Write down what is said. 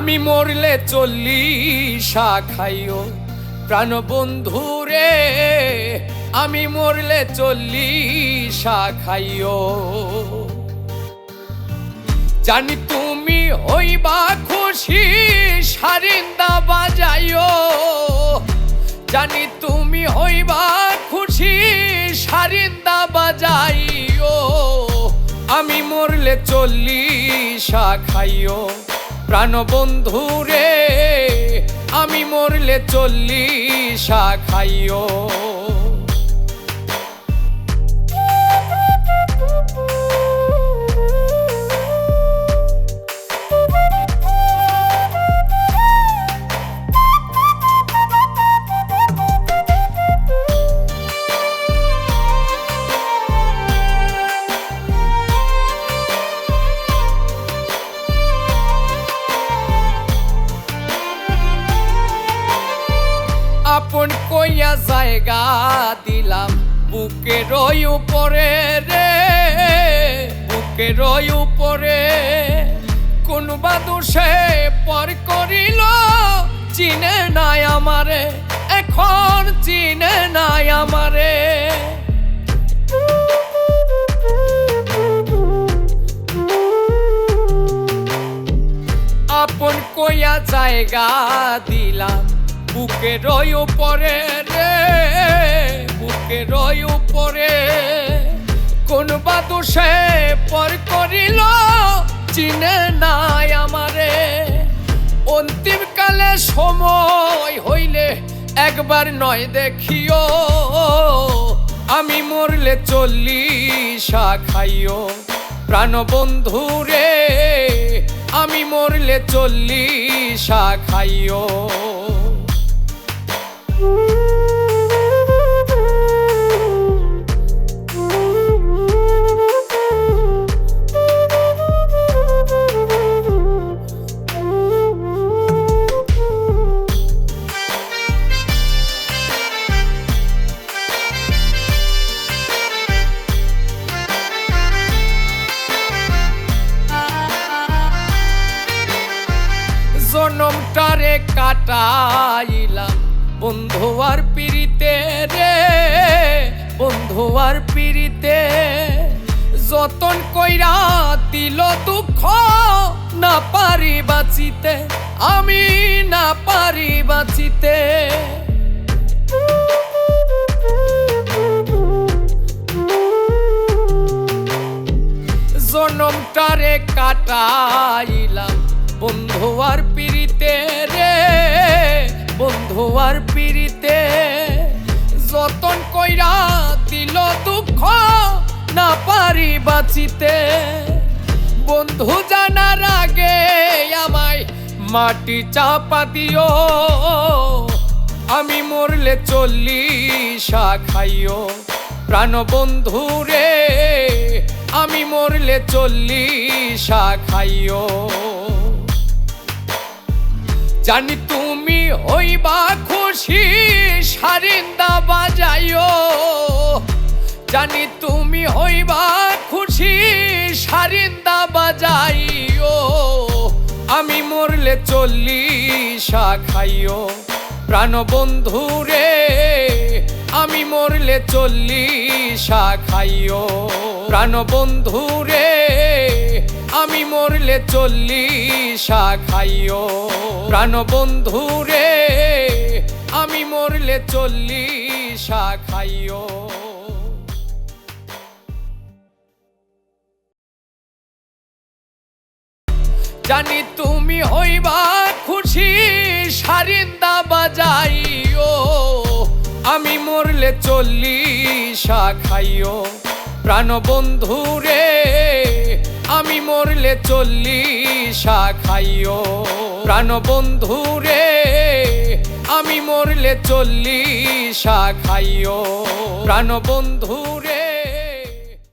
আমি মরলে 40 খাইও প্রাণ বন্ধু রে, আমি মরলে 40 খাইও। জানি তুমি হইবা খুশি সারিন্দা বাজাইও, জানি তুমি হইবা খুশি সারিন্দা বাজাইও। আমি মরলে 40 খাইও প্রাণ বন্ধু রে, আমি মরলে 40 খাইও। আপন কইয়া জায়গা দিলাম বুকের উপরে রে, বুকের উপরে। কোন বা দোষে পর করিল চিনে নাই আমারে, এখন চিনে নাই আমারে। আপন কইয়া জায়গা দিলাম বুকের উপরে রে, বুকের উপরে। কোন বা দোষে পর করিল চিনে নাই আমারে। অন্তিম কালে সময় হইলে একবার নয় দেখিও, আমি মরলে 40 খাইও প্রাণ বন্ধু রে, আমি মরলে 40 খাইও। জনমটারে কাটাইলাম বন্ধু আর পিরিতে রে, বন্ধু আর পিরিতে। যতন কইরা দিল দুঃখ না পারি বাঁচিতে, আমি না পারি বাঁচিতে। জনমটারে কাটাইলাম বন্ধু আর পিরিতে রে, বন্ধু আর পিরিতে। যতন কইরা দিল দুঃখ না পারি বাঁচিতে। বন্ধু জানার আগে আমায় মাটি চাপা দিও, আমি মরলে 40 খাইও প্রাণ বন্ধু রে, আমি মরলে 40 খাইও। জানি তুমি হইবা খুশি সারিন্দা বাজাইও, জানি তুমি হইবা খুশি সারিন্দা বাজাইও। আমি মরলে 40 খাইও প্রাণ বন্ধু রে, আমি মরলে 40 খাইও প্রাণ বন্ধু রে, আমি মরলে 40 খাইও প্রাণ বন্ধু রে, আমি মরলে 40 খাইও। জানি তুমি হইবা খুশি সারিন্দা বাজাইও, আমি মরলে 40 খাইও প্রাণ বন্ধু রে, আমি মরলে 40 খাইও প্রাণ বন্ধু রে, আমি মরলে 40 খাইও প্রাণ বন্ধু রে।